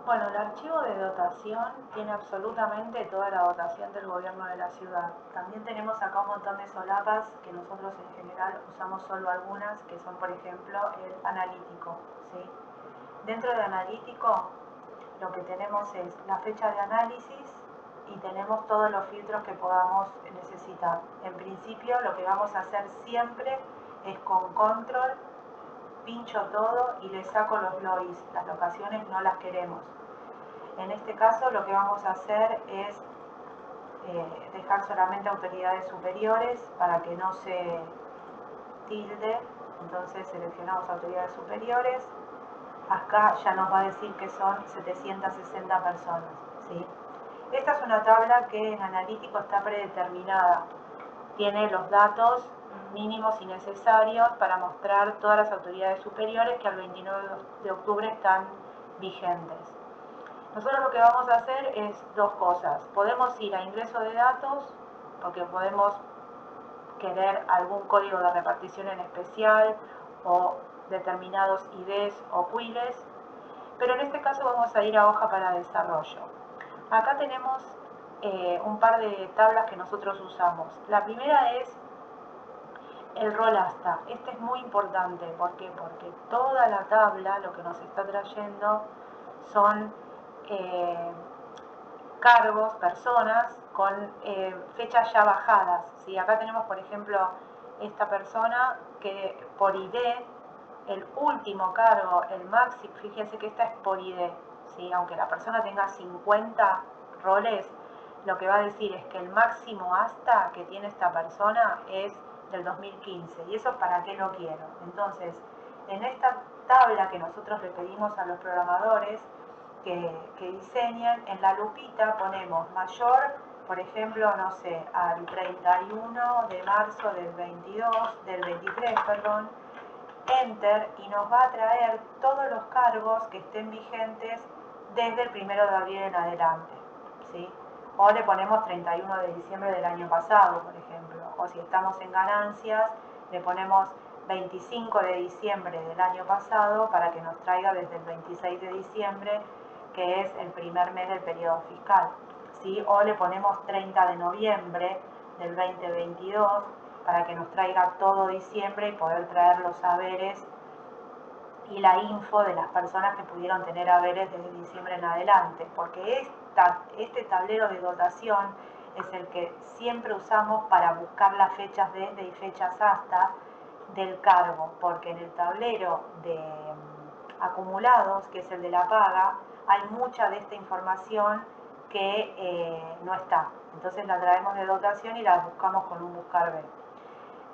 Bueno, el archivo de dotación tiene absolutamente toda la dotación del gobierno de la ciudad. También tenemos acá un montón de solapas que nosotros en general usamos solo algunas, que son por ejemplo el analítico, ¿sí? Dentro de analítico lo que tenemos es la fecha de análisis y tenemos todos los filtros que podamos necesitar. En principio lo que vamos a hacer siempre es con control, pincho todo y le saco los LOIs, las locaciones no las queremos. En este caso lo que vamos a hacer es dejar solamente autoridades superiores para que no se tilde. Entonces seleccionamos autoridades superiores. Acá ya nos va a decir que son 760 personas, ¿sí? Esta es una tabla que en analítico está predeterminada. Tiene los datos mínimos y necesarios para mostrar todas las autoridades superiores que al 29 de octubre están vigentes. Nosotros lo que vamos a hacer es dos cosas. Podemos ir a ingreso de datos, porque podemos querer algún código de repartición en especial o determinados IDs o quiles, pero en este caso vamos a ir a hoja para desarrollo. Acá tenemos un par de tablas que nosotros usamos. La primera es el rol hasta. Este es muy importante. ¿Por qué? Porque toda la tabla lo que nos está trayendo son cargos, personas con fechas ya bajadas, ¿sí? Acá tenemos, por ejemplo, esta persona que por ID, el último cargo, el máximo, fíjense que esta es por ID, ¿sí? Aunque la persona tenga 50 roles, lo que va a decir es que el máximo hasta que tiene esta persona es del 2015, y eso para qué lo quiero. Entonces, en esta tabla que nosotros le pedimos a los programadores que diseñen, en la lupita ponemos mayor, por ejemplo, no sé, al 31 de marzo del 23, perdón, enter, y nos va a traer todos los cargos que estén vigentes desde el 1 de abril en adelante, ¿sí? O le ponemos 31 de diciembre del año pasado, por ejemplo, o si estamos en ganancias, le ponemos 25 de diciembre del año pasado para que nos traiga desde el 26 de diciembre, que es el primer mes del periodo fiscal, ¿sí? O le ponemos 30 de noviembre del 2022 para que nos traiga todo diciembre y poder traer los haberes y la info de las personas que pudieron tener haberes desde diciembre en adelante, porque este tablero de dotación es el que siempre usamos para buscar las fechas desde y fechas hasta del cargo, porque en el tablero de acumulados, que es el de la paga, hay mucha de esta información que no está. Entonces la traemos de dotación y la buscamos con un buscar B.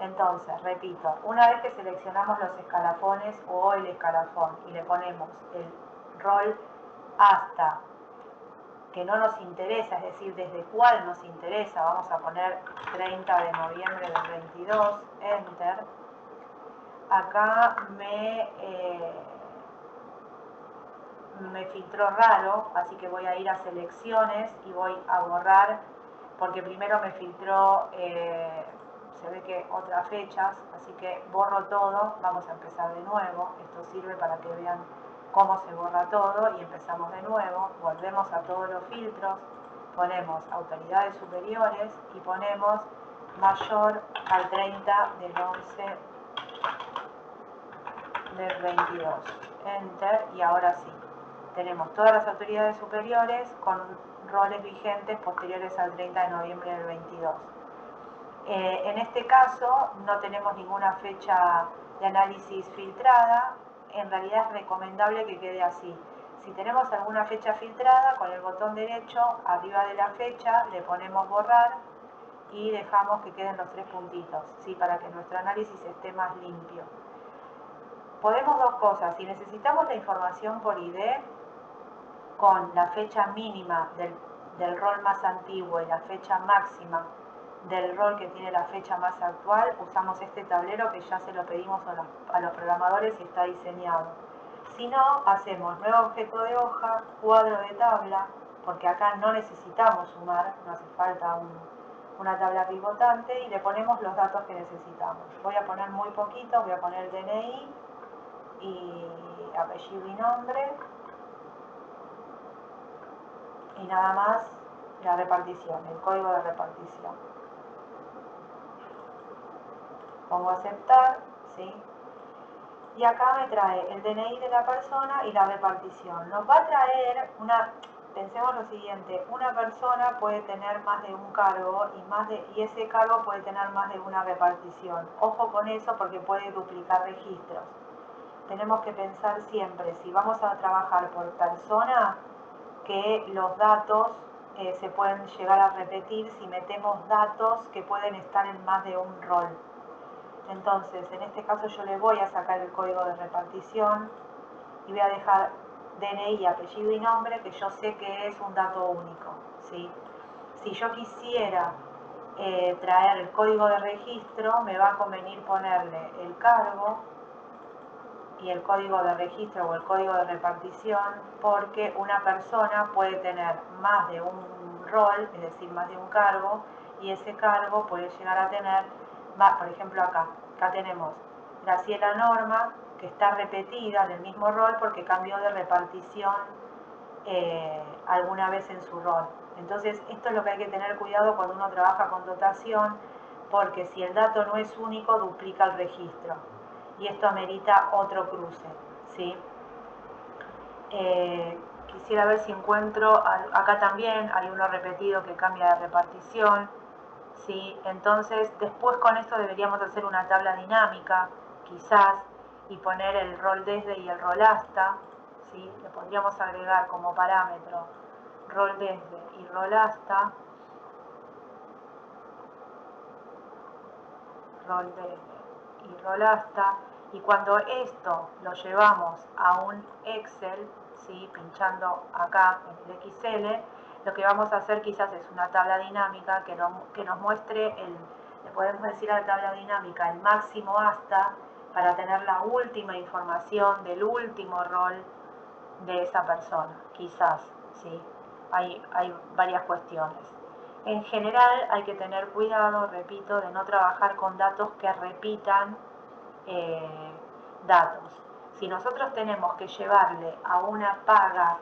Entonces, repito, una vez que seleccionamos los escalafones o el escalafón y le ponemos el rol hasta que no nos interesa, es decir, desde cuál nos interesa, vamos a poner 30 de noviembre del 22, enter. Acá me filtró raro, así que voy a ir a selecciones y voy a borrar, porque primero me filtró, se ve que otras fechas, así que borro todo, vamos a empezar de nuevo. Esto sirve para que vean cómo se borra todo y empezamos de nuevo. Volvemos a todos los filtros, ponemos autoridades superiores y ponemos mayor al 30 del 11 del 22, enter, y ahora sí, tenemos todas las autoridades superiores con roles vigentes posteriores al 30 de noviembre del 22. En este caso no tenemos ninguna fecha de análisis filtrada, en realidad es recomendable que quede así. Si tenemos alguna fecha filtrada, con el botón derecho arriba de la fecha le ponemos borrar y dejamos que queden los tres puntitos, ¿sí? Para que nuestro análisis esté más limpio. Podemos dos cosas: si necesitamos la información por ID con la fecha mínima del rol más antiguo y la fecha máxima del rol que tiene la fecha más actual, usamos este tablero que ya se lo pedimos a los programadores y está diseñado. Si no, hacemos nuevo objeto de hoja, cuadro de tabla, porque acá no necesitamos sumar, no hace falta una tabla pivotante, y le ponemos los datos que necesitamos. Voy a poner muy poquito, voy a poner DNI y apellido y nombre, y nada más la repartición, el código de repartición. Pongo aceptar, ¿sí? Y acá me trae el DNI de la persona y la repartición. Nos va a traer pensemos lo siguiente, una persona puede tener más de un cargo y ese cargo puede tener más de una repartición. Ojo con eso porque puede duplicar registros. Tenemos que pensar siempre, si vamos a trabajar por persona, que los datos se pueden llegar a repetir si metemos datos que pueden estar en más de un rol. Entonces, en este caso yo le voy a sacar el código de repartición y voy a dejar DNI, apellido y nombre, que yo sé que es un dato único, ¿sí? Si yo quisiera traer el código de registro, me va a convenir ponerle el cargo y el código de registro o el código de repartición, porque una persona puede tener más de un rol, es decir, más de un cargo, y ese cargo puede llegar a tener, por ejemplo acá tenemos Graciela Norma, que está repetida del mismo rol porque cambió de repartición alguna vez en su rol. Entonces esto es lo que hay que tener cuidado cuando uno trabaja con dotación, porque si el dato no es único, duplica el registro. Y esto amerita otro cruce, ¿sí? Quisiera ver si encuentro, acá también hay uno repetido que cambia de repartición, ¿sí? Entonces después con esto deberíamos hacer una tabla dinámica, quizás, y poner el rol desde y el rol hasta, ¿sí? Le podríamos agregar como parámetro rol desde y rol hasta, rol desde y rol hasta, y cuando esto lo llevamos a un Excel, ¿sí? Pinchando acá en el XL, lo que vamos a hacer quizás es una tabla dinámica que nos muestre le podemos decir a la tabla dinámica el máximo hasta, para tener la última información del último rol de esa persona, quizás, ¿sí? Hay varias cuestiones. En general hay que tener cuidado, repito, de no trabajar con datos que repitan datos. Si nosotros tenemos que llevarle a una paga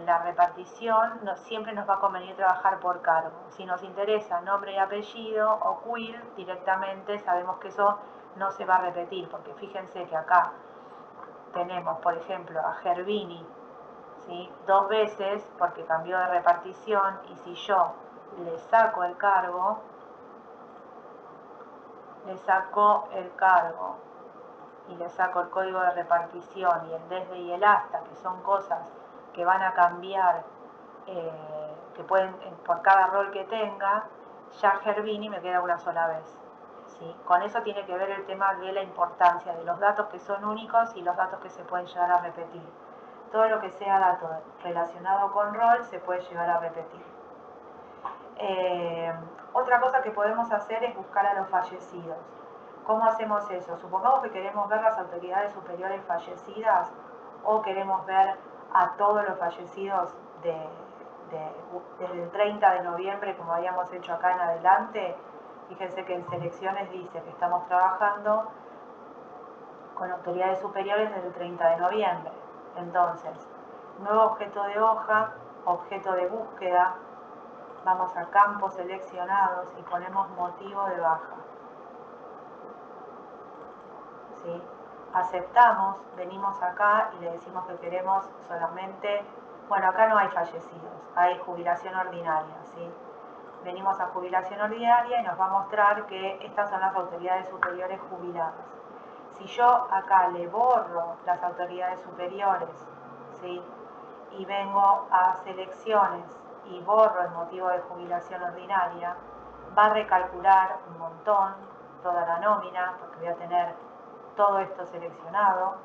la repartición, siempre nos va a convenir trabajar por cargo. Si nos interesa nombre y apellido o queer, directamente sabemos que eso no se va a repetir, porque fíjense que acá tenemos, por ejemplo, a Gervini, ¿sí? 2 veces porque cambió de repartición, y si yo le saco el cargo, le saco el cargo y le saco el código de repartición y el desde y el hasta, que son cosas que van a cambiar, que pueden, por cada rol que tenga, ya Gervini me queda una sola vez, ¿sí? Con eso tiene que ver el tema de la importancia de los datos que son únicos y los datos que se pueden llegar a repetir. Todo lo que sea dato relacionado con rol se puede llegar a repetir. Otra cosa que podemos hacer es buscar a los fallecidos. ¿Cómo hacemos eso? Supongamos que queremos ver las autoridades superiores fallecidas o queremos ver a todos los fallecidos desde el 30 de noviembre, como habíamos hecho acá en adelante. Fíjense que en selecciones dice que estamos trabajando con autoridades superiores desde el 30 de noviembre. Entonces, nuevo objeto de hoja, objeto de búsqueda, vamos a campos seleccionados y ponemos motivo de baja. ¿Sí? Aceptamos, venimos acá y le decimos que queremos solamente, bueno, acá no hay fallecidos, hay jubilación ordinaria, ¿sí? Venimos a jubilación ordinaria y nos va a mostrar que estas son las autoridades superiores jubiladas. Si yo acá le borro las autoridades superiores, ¿sí? Y vengo a selecciones y borro el motivo de jubilación ordinaria, va a recalcular un montón toda la nómina, porque voy a tener todo esto seleccionado.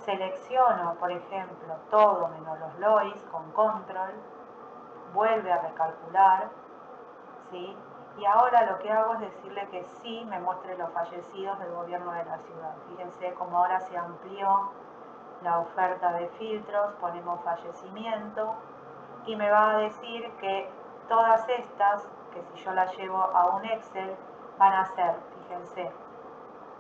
Selecciono, por ejemplo, todo menos los LOIs con control, vuelve a recalcular, ¿sí? Y ahora lo que hago es decirle que sí me muestre los fallecidos del gobierno de la ciudad. Fíjense cómo ahora se amplió la oferta de filtros, ponemos fallecimiento y me va a decir que todas estas, que si yo las llevo a un Excel, van a ser, fíjense,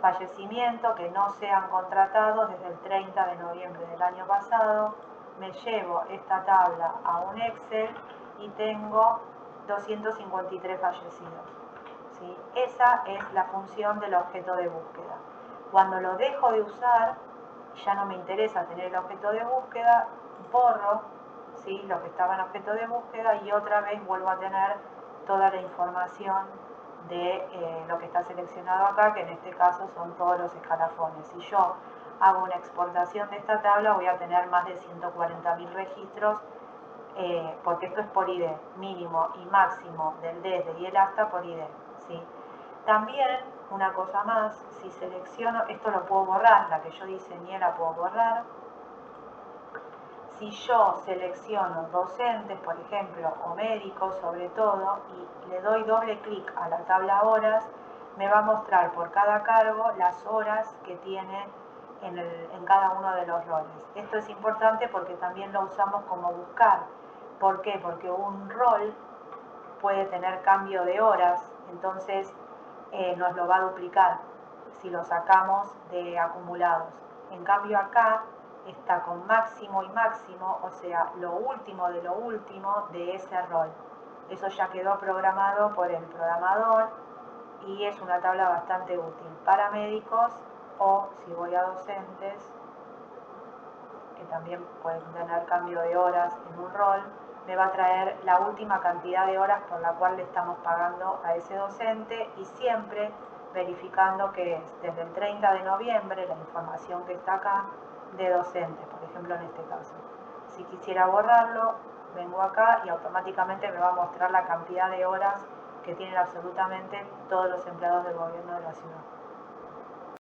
fallecimiento que no sean contratados desde el 30 de noviembre del año pasado, me llevo esta tabla a un Excel y tengo 253 fallecidos. ¿Sí? Esa es la función del objeto de búsqueda. Cuando lo dejo de usar, ya no me interesa tener el objeto de búsqueda, borro, ¿sí?, lo que estaba en objeto de búsqueda y otra vez vuelvo a tener toda la información de lo que está seleccionado acá, que en este caso son todos los escalafones. Si yo hago una exportación de esta tabla, voy a tener más de 140.000 registros, porque esto es por ID, mínimo y máximo del desde y el hasta por ID. ¿Sí? También, una cosa más, si selecciono, esto lo puedo borrar, la que yo diseñé la puedo borrar. Si yo selecciono docentes, por ejemplo, o médicos sobre todo, y le doy doble clic a la tabla horas, me va a mostrar por cada cargo las horas que tiene en cada uno de los roles. Esto es importante porque también lo usamos como buscar. ¿Por qué? Porque un rol puede tener cambio de horas, entonces nos lo va a duplicar si lo sacamos de acumulados. En cambio acá está con máximo y máximo, o sea, lo último de ese rol. Eso ya quedó programado por el programador y es una tabla bastante útil para médicos, o si voy a docentes, que también pueden tener cambio de horas en un rol, me va a traer la última cantidad de horas por la cual le estamos pagando a ese docente y siempre verificando que es desde el 30 de noviembre la información que está acá de docentes, por ejemplo en este caso. Si quisiera borrarlo, vengo acá y automáticamente me va a mostrar la cantidad de horas que tienen absolutamente todos los empleados del gobierno de la ciudad.